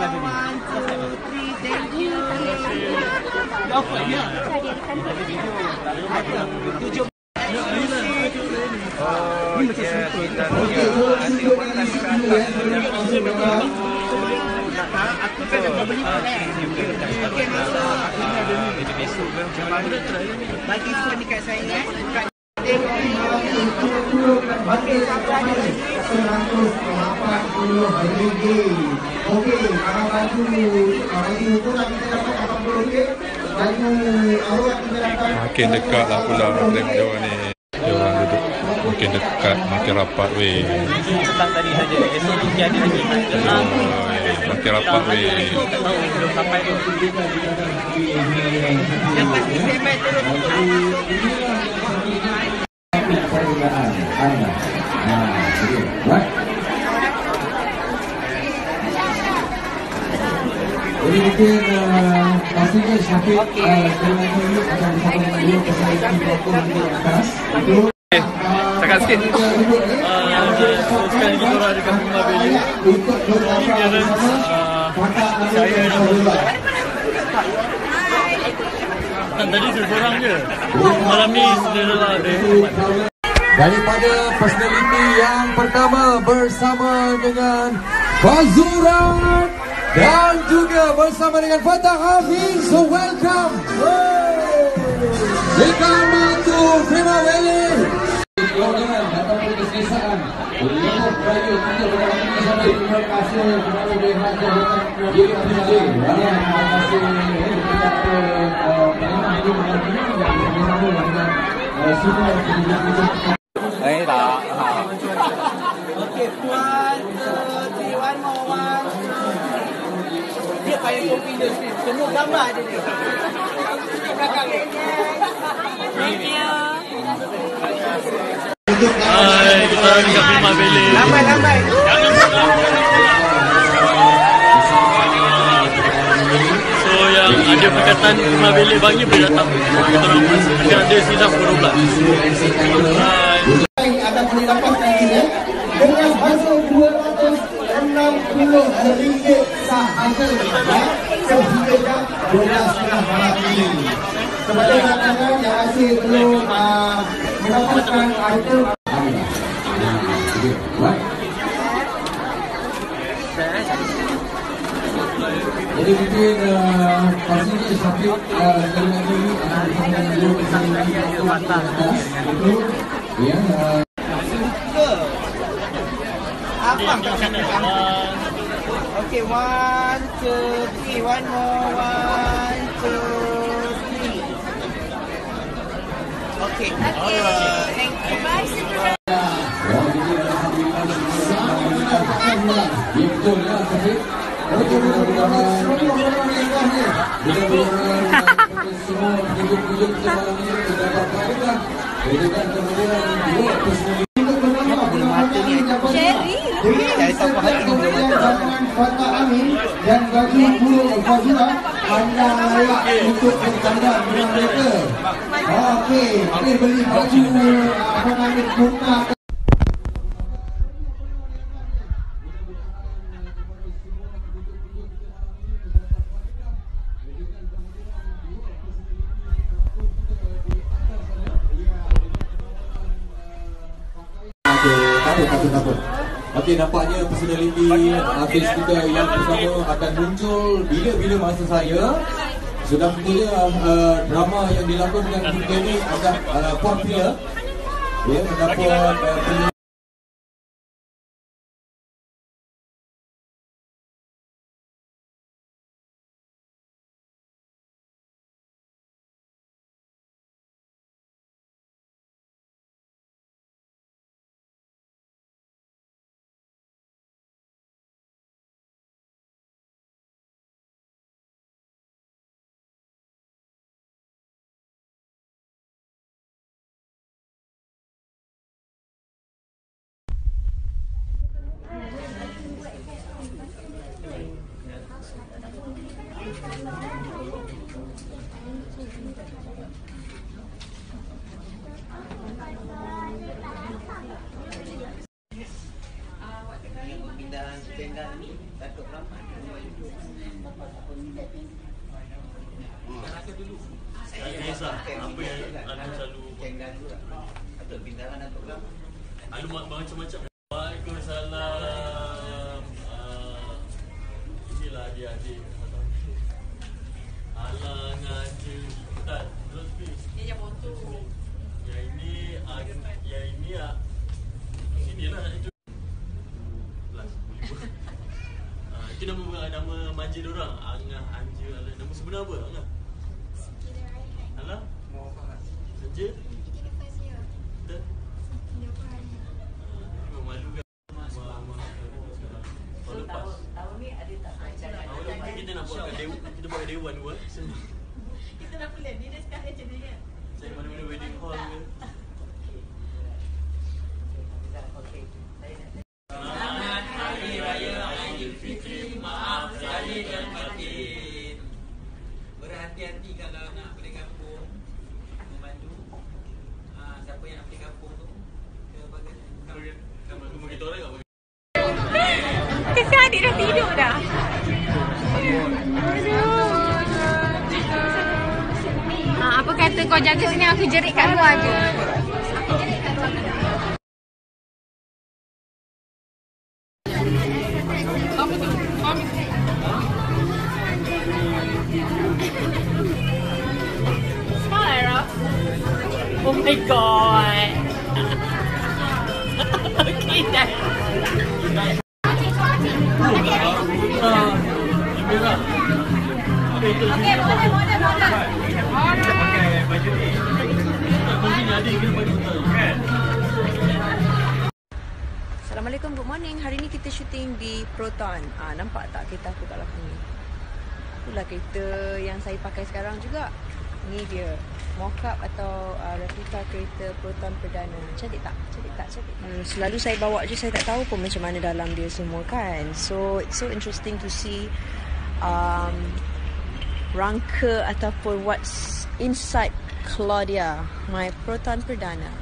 One, two, three, thank you. Apa dia? Tujuh. Ini macam super. Aku kan dah beli kan. Okey, itu besok macam mana bagi phone dekat saya kat Okey, kalau baju kurang kita dapat 80 ringgit. Baju awak kita dapat makin dekat lah pula tengok dia orang ni. Dia orang duduk makin dekat, makin rapat weh. Petang tadi saja. Esok ni ada lagi. Makin rapat weh. Belum sampai tu. Yang pasti semen terus. Jadi mungkin pastinya Syafiq dengan dulu akan bersama dengan beliau kesalahan pelakon di atas. Itu cakap sikit. Sekali diorang dekat rumah beli. Saya tadi seorang je. Malam ni sederhana ada. Daripada personality yang pertama bersama dengan Fazuran dan juga bersama dengan Fatah Hafiz. So welcome. Selamat to Prima Valley. Keluargaan ataupun kesesaan untuk rakyat kita berada di sana. Terima kasih kepada pihak jabatan YPJ. Terima kasih kepada pendengar ini yang bersama dengan semua pendengar. Tak. Okey, one, two, three, one more, one, two. Dia paling confident ni. Semua gambar ada dia. Belakang ni. Thank you. Hai, kita dekat rumah beli. Lambai. So yang ada perkataan rumah beli bagi boleh datang. Kita orang masih ada sidang berulang. Hai. Anda boleh dapatkan ini dengan hasil RM260 sahaja sehingga 12.30 malam ini. Kepada rakan-rakan yang masih belum mendapatkan item jadi mungkin pastinya Syafiq dengan dulu akan bersama dengan itu ya. Apa? Okey, one, two, three, one more, one, two, three. Okey. Thank you. Bye. Betul ya, Syafiq. Dan bagi guru Fazila anda layak untuk bertanda dengan mereka. Okey, beli baju apa namanya bunga. Takut. Okey, nampaknya personality artis kita yang pertama akan muncul bila masa saya. Sudah tentunya drama yang dilakonkan kita ini agak popular. Ya, mendapat Pindahan stand ni takut ramai. Kisah apa yang Anu selalu Anu macam-macam. Waalaikumsalam. Inilah adik-adik. Alah ngaji Ustaz Lutfi. Dia je motor. Yang ini sini lah itu. Plus. Itu nama manja diorang. Angah, Anja, Alah. Nama sebenar apa Angah? Alah? Anja? Dan? Memang malu kan? Tahun lepas. Tahun ni ada tak rancangan? Tahun lepas kita nak buatkan dewan dua. Kita dah plan. Dia dah sekarang macam ni kan? Saya mana-mana wedding hall ke? Okey. Selamat Hari Raya Aidilfitri. Maaf lahir dan batin. Berhati-hati kalau nak balik kampung, membantu siapa yang nak balik kampung tu ke bagian Kamu rumah kita orang tak? Kesian adik dah tidur dah. Apa kata kau jaga sini, aku jerit kat luar je. Oh my god. Okay, dah. Okay, boleh. Pakai baju ni. Mungkin adik kena pakai betul kan? Assalamualaikum, good morning. Hari ni kita syuting di Proton. Nampak tak kereta aku kat belakang ni? Itulah kereta yang saya pakai sekarang juga. Ni dia mock-up atau replika kereta Proton Perdana. Cantik tak? Selalu saya bawa je, saya tak tahu pun macam mana dalam dia semua kan. So it's so interesting to see rangka ataupun what's inside Claudia, my Proton Perdana.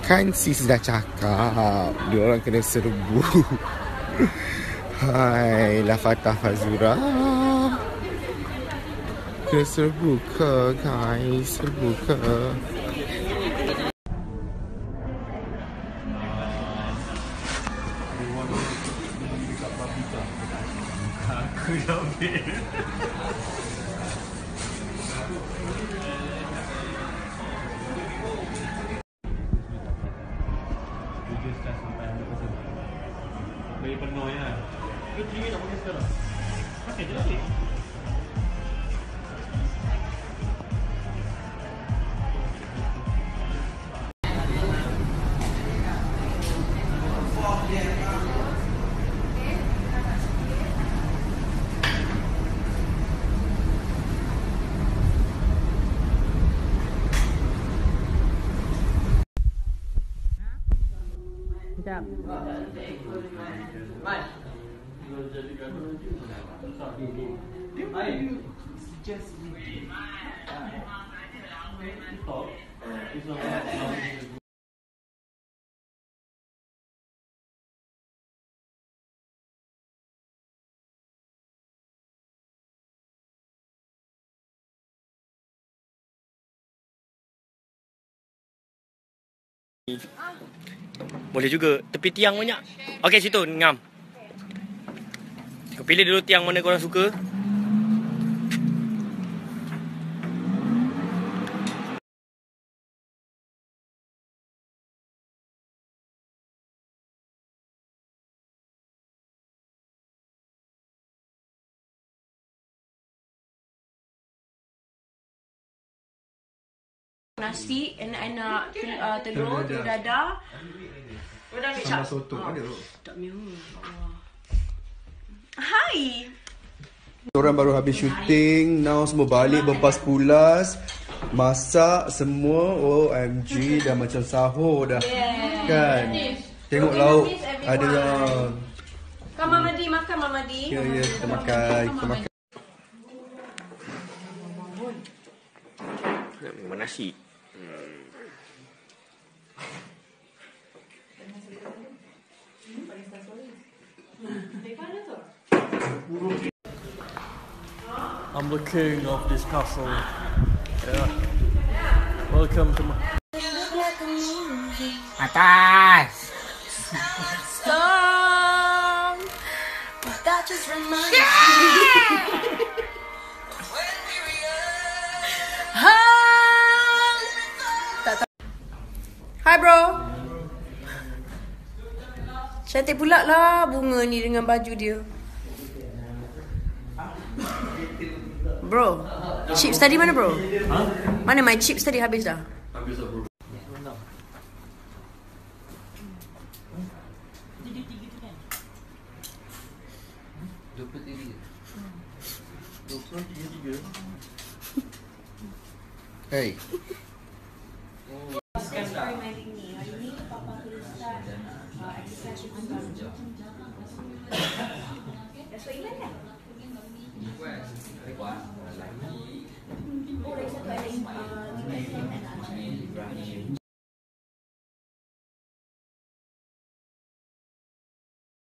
Kan sis dah cakap diorang kena serbu. Hai Lafatah Fazura, kena serbu ke guys? Serbu ke? Aku dah ambil. Bagi penuh ya. Ini tinggi nak pakai sekarang. Pakai je lah. Sekejap. Boleh juga. Tepi tiang banyak. Okey, situ ngam. Pilih dulu tiang mana korang suka. Nasi, enak-enak telur dadah. Sambal soto ada. Tak miu. Hai. Orang baru habis syuting, now semua balik berpas-pulas, masak semua, OMG, dah macam sahur dah. Kan? Tengok lauk ada yang Kan Mama Di makan Mama Di. ya, kita makan. Memang nasi. I'm the king of this castle. Yeah. Welcome to my... Atas. Storm. That just reminds me. Hi bro. Cantik pula lah bunga ni dengan baju dia. Bro, chips tadi mana bro? Mana my chips tadi habis dah? Habis dah bro. Hey.